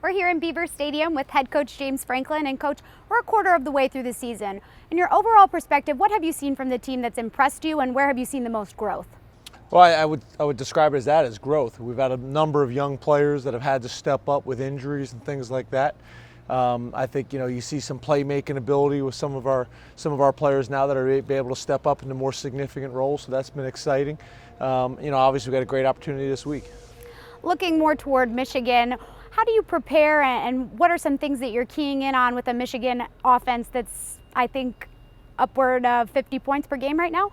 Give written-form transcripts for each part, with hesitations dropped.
We're here in Beaver Stadium with head coach James Franklin. And coach, we're a quarter of the way through the season. In your overall perspective, what have you seen from the team that's impressed you, and where have you seen the most growth? Well, I would describe it as that, as growth. We've had a number of young players that have had to step up with injuries and things like that. I think you see some playmaking ability with some of our players now that are able to step up into more significant roles. So that's been exciting. Obviously we've got a great opportunity this week. Looking more toward Michigan, how do you prepare, and what are some things that you're keying in on with a Michigan offense that's, I think, upward of 50 points per game right now?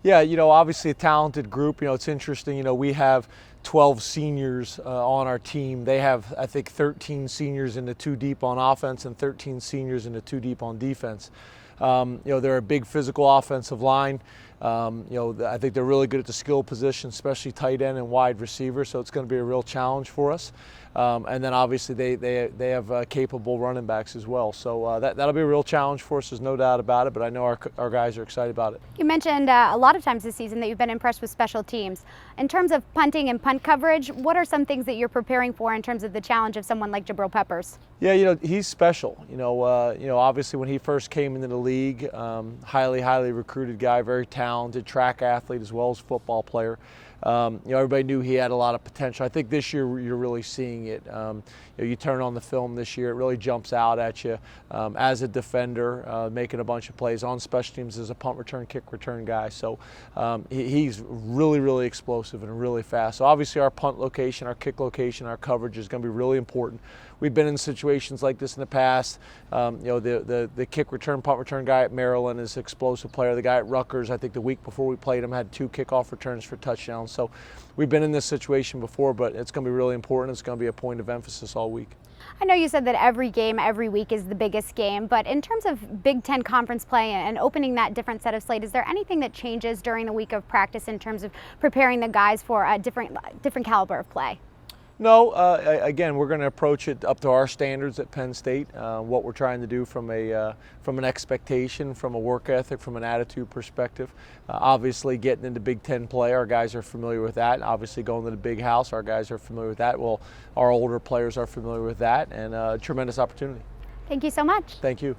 Yeah, obviously a talented group. It's interesting. We have 12 seniors on our team. They have, I think, 13 seniors in the two deep on offense and 13 seniors in the two deep on defense. They're a big physical offensive line. I think they're really good at the skill position, especially tight end and wide receiver. So it's going to be a real challenge for us. And then obviously they have capable running backs as well. So that'll be a real challenge for us. There's no doubt about it. But I know our guys are excited about it. You mentioned a lot of times this season that you've been impressed with special teams. In terms of punting and punt coverage, what are some things that you're preparing for in terms of the challenge of someone like Jabril Peppers? Yeah, he's special. Obviously when he first came into the league, highly recruited guy, very talented track athlete as well as football player. Everybody knew he had a lot of potential. I think this year you're really seeing it. You turn on the film this year, it really jumps out at you as a defender, making a bunch of plays on special teams as a punt return, kick return guy. So he's really explosive and really fast. So obviously our punt location, our kick location, our coverage is going to be really important. We've been in situations like this in the past. The kick return, punt return guy at Maryland is an explosive player. The guy at Rutgers, I think the week before we played him, had 2 kickoff returns for touchdowns. So we've been in this situation before, but it's going to be really important. It's going to be a point of emphasis all week. I know you said that every game, every week is the biggest game, but in terms of Big Ten conference play and opening that different set of slate, is there anything that changes during the week of practice in terms of preparing the guys for a different caliber of play? No, again, we're going to approach it up to our standards at Penn State. What we're trying to do from an expectation, from a work ethic, from an attitude perspective. Obviously, getting into Big Ten play, our guys are familiar with that. Obviously, going to the big house, our guys are familiar with that. Well, our older players are familiar with that, and a tremendous opportunity. Thank you so much. Thank you.